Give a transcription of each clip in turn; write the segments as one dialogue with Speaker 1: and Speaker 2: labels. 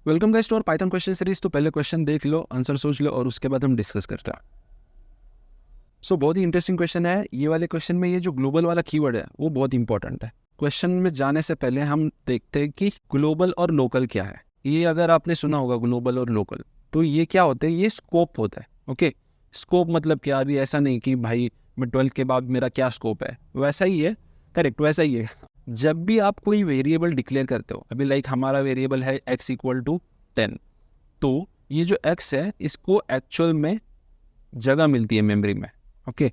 Speaker 1: Welcome guys to और Python question series. तो पहले क्वेश्चन देख लो, आंसर सोच लो और उसके बाद हम डिस्कस करते हैं। सो बहुत ही इंटरेस्टिंग क्वेश्चन है ये वाले। क्वेश्चन में ये जो ग्लोबल वाला कीवर्ड है वो बहुत इंपॉर्टेंट है। क्वेश्चन में जाने से पहले हम देखते हैं कि ग्लोबल और लोकल क्या है। ये अगर आपने सुना होगा ग्लोबल और लोकल, तो ये क्या होते हैं? ये स्कोप होता है। ओके, स्कोप मतलब क्या? अभी ऐसा नहीं कि भाई मैं 12th के बाद मेरा क्या स्कोप है, वैसा ही है। करेक्ट, वैसा ही है। जब भी आप कोई वेरिएबल डिक्लेयर करते हो, अभी लाइक हमारा वेरिएबल है x=10, तो ये जो x है इसको एक्चुअल में जगह मिलती है मेमोरी में। ओके,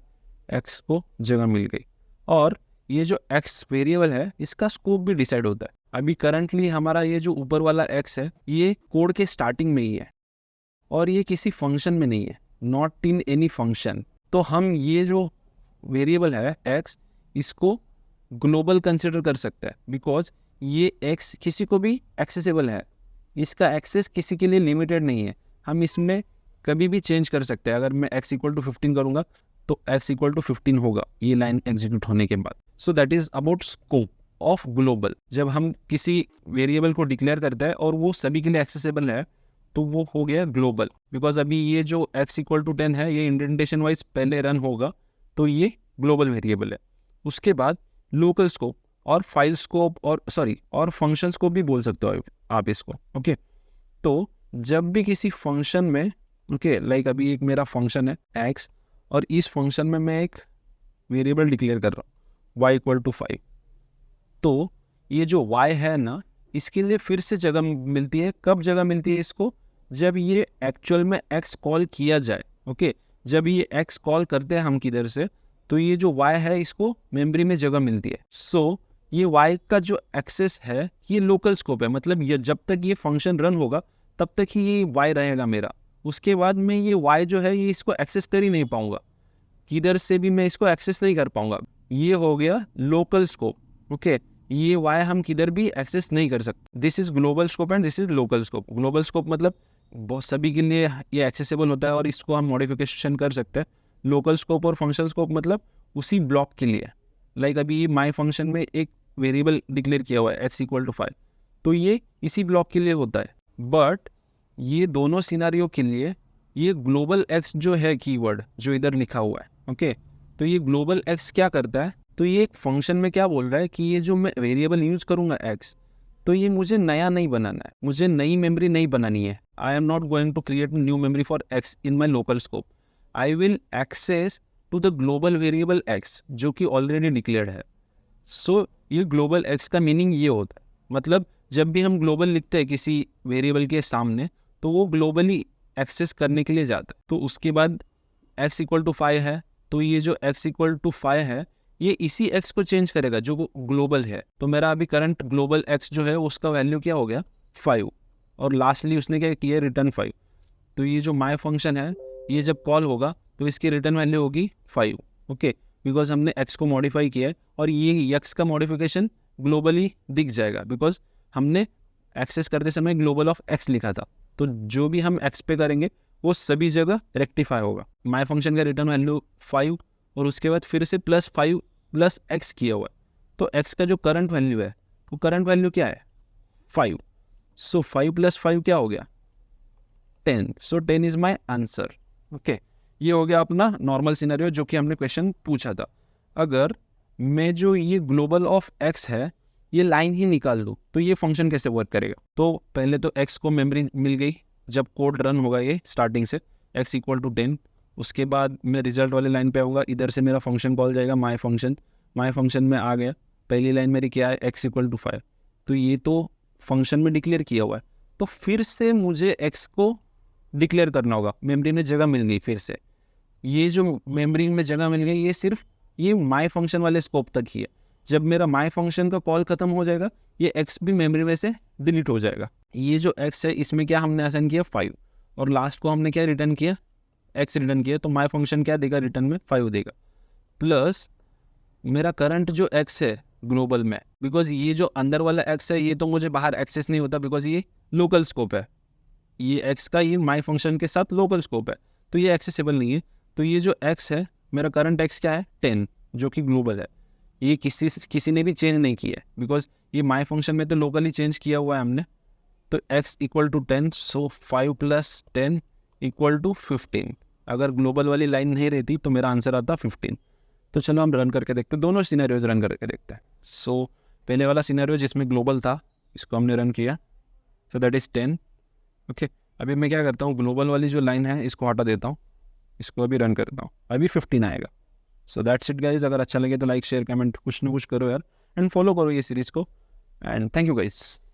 Speaker 1: x को जगह मिल गई और ये जो x वेरिएबल है इसका स्कोप भी डिसाइड होता है। अभी करंटली हमारा ये जो ऊपर वाला x है ये कोड के स्टार्टिंग में ही है और ये किसी फंक्शन में नहीं है, नॉट इन एनी फंक्शन। तो हम ये जो वेरिएबल है x, इसको ग्लोबल कंसिडर कर सकते हैं बिकॉज ये x किसी को भी एक्सेसिबल है। इसका एक्सेस किसी के लिए लिमिटेड नहीं है। हम इसमें कभी भी चेंज कर सकते हैं। अगर मैं x=15 करूंगा तो x=15 होगा ये लाइन एग्जीक्यूट होने के बाद। So that is about scope of global. जब हम किसी वेरिएबल को डिक्लेयर करते हैं और वो सभी के लिए एक्सेसिबल है तो वो हो गया ग्लोबल। बिकॉज अभी ये जो x=10 है ये इंडेंटेशन वाइज पहले रन होगा, तो ये ग्लोबल वेरिएबल है। उसके बाद लोकल स्कोप और फाइल स्कोप और फंक्शन स्कोप भी बोल सकते हो आप इसको। ओके, तो जब भी किसी फंक्शन में, लाइक अभी एक मेरा फंक्शन है x और इस फंक्शन में मैं एक वेरिएबल डिक्लेयर कर रहा हूँ y=5, तो ये जो y है ना, इसके लिए फिर से जगह मिलती है। कब जगह मिलती है इसको? जब ये एक्चुअल में x कॉल किया जाए। ओके, जब ये x कॉल करते हैं हम किधर से, तो ये जो y है इसको मेमोरी में जगह मिलती है। सो ये y का जो एक्सेस है ये लोकल स्कोप है। मतलब ये जब तक ये फंक्शन रन होगा तब तक ही ये y रहेगा मेरा। उसके बाद में ये y जो है ये इसको एक्सेस कर ही नहीं पाऊंगा, किधर से भी मैं इसको एक्सेस नहीं कर पाऊंगा। ये हो गया लोकल स्कोप। ओके, ये y हम किधर भी एक्सेस नहीं कर सकते। This is global scope and this is local scope. Global scope मतलब बहुत सभी के लिए ये एक्सेसिबल होता है और इसको हम मॉडिफिकेशन कर सकते हैं। लोकल स्कोप और फंक्शन स्कोप मतलब उसी ब्लॉक के लिए। लाइक अभी माई फंक्शन में एक वेरिएबल डिक्लेयर किया हुआ है x=5, तो ये इसी ब्लॉक के लिए होता है। बट ये दोनों सिनारियो के लिए ये ग्लोबल x जो है कीवर्ड जो इधर लिखा हुआ है, ओके, तो ये ग्लोबल x क्या करता है? तो ये एक फंक्शन में क्या बोल रहा है कि ये जो मैं वेरिएबल यूज करूंगा x, तो ये मुझे नया नहीं बनाना है, मुझे नई मेमोरी नहीं बनानी है। I am not going to create new memory for x in my local scope. I will access to the global variable x जो कि ऑलरेडी डिक्लेयर्ड है। सो ये ग्लोबल x का मीनिंग ये होता है। मतलब जब भी हम ग्लोबल लिखते हैं किसी वेरिएबल के सामने तो वो ग्लोबली एक्सेस करने के लिए जाता है। तो उसके बाद x=5 है, तो ये जो x=5 है ये इसी x को चेंज करेगा जो ग्लोबल है। तो मेरा अभी करंट ग्लोबल x जो है उसका वैल्यू क्या हो गया? 5। और लास्टली उसने क्या किया? रिटर्न 5। तो ये जो माई फंक्शन है ये जब कॉल होगा तो इसकी रिटर्न वैल्यू होगी 5। ओके, बिकॉज हमने x को मॉडिफाई किया है और ये x का मॉडिफिकेशन ग्लोबली दिख जाएगा बिकॉज हमने एक्सेस करते समय ग्लोबल ऑफ x लिखा था। तो जो भी हम x पे करेंगे वो सभी जगह रेक्टिफाई होगा। माई फंक्शन का रिटर्न वैल्यू 5 और उसके बाद फिर से +5 + x किया हुआ है। तो x का जो करंट वैल्यू है वो करंट वैल्यू क्या है? 5। सो 5 + 5 क्या हो गया? 10। सो 10 इज माई आंसर। ओके, ये हो गया अपना नॉर्मल सिनेरियो जो कि हमने क्वेश्चन पूछा था। अगर मैं जो ये ग्लोबल ऑफ x है ये लाइन ही निकाल दूँ तो ये फंक्शन कैसे वर्क करेगा? तो पहले तो x को मेमोरी मिल गई जब कोड रन होगा ये स्टार्टिंग से x=10। उसके बाद मैं रिजल्ट वाले लाइन पे आऊँगा, इधर से मेरा फंक्शन कॉल जाएगा माई फंक्शन में आ गया। पहली लाइन मेरी क्या है? x=5। तो ये तो फंक्शन में डिक्लेयर किया हुआ है, तो फिर से मुझे x को डिक्लेयर करना होगा। मेमोरी में जगह मिल गई फिर से। ये जो मेमोरी में जगह मिल गई ये सिर्फ ये माई फंक्शन वाले स्कोप तक ही है। जब मेरा माई फंक्शन का कॉल खत्म हो जाएगा ये x भी मेमोरी में से डिलीट हो जाएगा। ये जो x है इसमें क्या हमने असाइन किया? 5 और लास्ट को हमने क्या रिटर्न किया? x रिटर्न किया। तो माई फंक्शन क्या देगा? रिटर्न में 5 देगा। प्लस मेरा करंट जो x है ग्लोबल में, बिकॉज ये जो अंदर वाला x है ये तो मुझे बाहर एक्सेस नहीं होता बिकॉज ये लोकल स्कोप है। ये x का ये माई फंक्शन के साथ लोकल स्कोप है तो ये एक्सेसिबल नहीं है। तो ये जो x है मेरा करंट x क्या है? 10 जो कि ग्लोबल है। ये किसी ने भी चेंज नहीं किया है बिकॉज ये माई फंक्शन में तो लोकली चेंज किया हुआ है हमने। तो x इक्वल टू 10, सो 5 + 10 = 15। अगर ग्लोबल वाली लाइन नहीं रहती तो मेरा आंसर आता 15। तो चलो हम रन करके देखते हैं, दोनों सिनेरियोज रन करके देखते हैं। सो पहले वाला सिनेरियो जिसमें ग्लोबल था, इसको हमने रन किया, सो दैट इज़ 10। ओके, अभी मैं क्या करता हूँ, ग्लोबल वाली जो लाइन है इसको हटा देता हूँ, इसको अभी रन करता हूँ, अभी 15 आएगा। So that's it guys. अगर अच्छा लगे तो लाइक शेयर कमेंट कुछ ना कुछ करो यार, एंड फॉलो करो ये सीरीज़ को, एंड थैंक यू गाइज।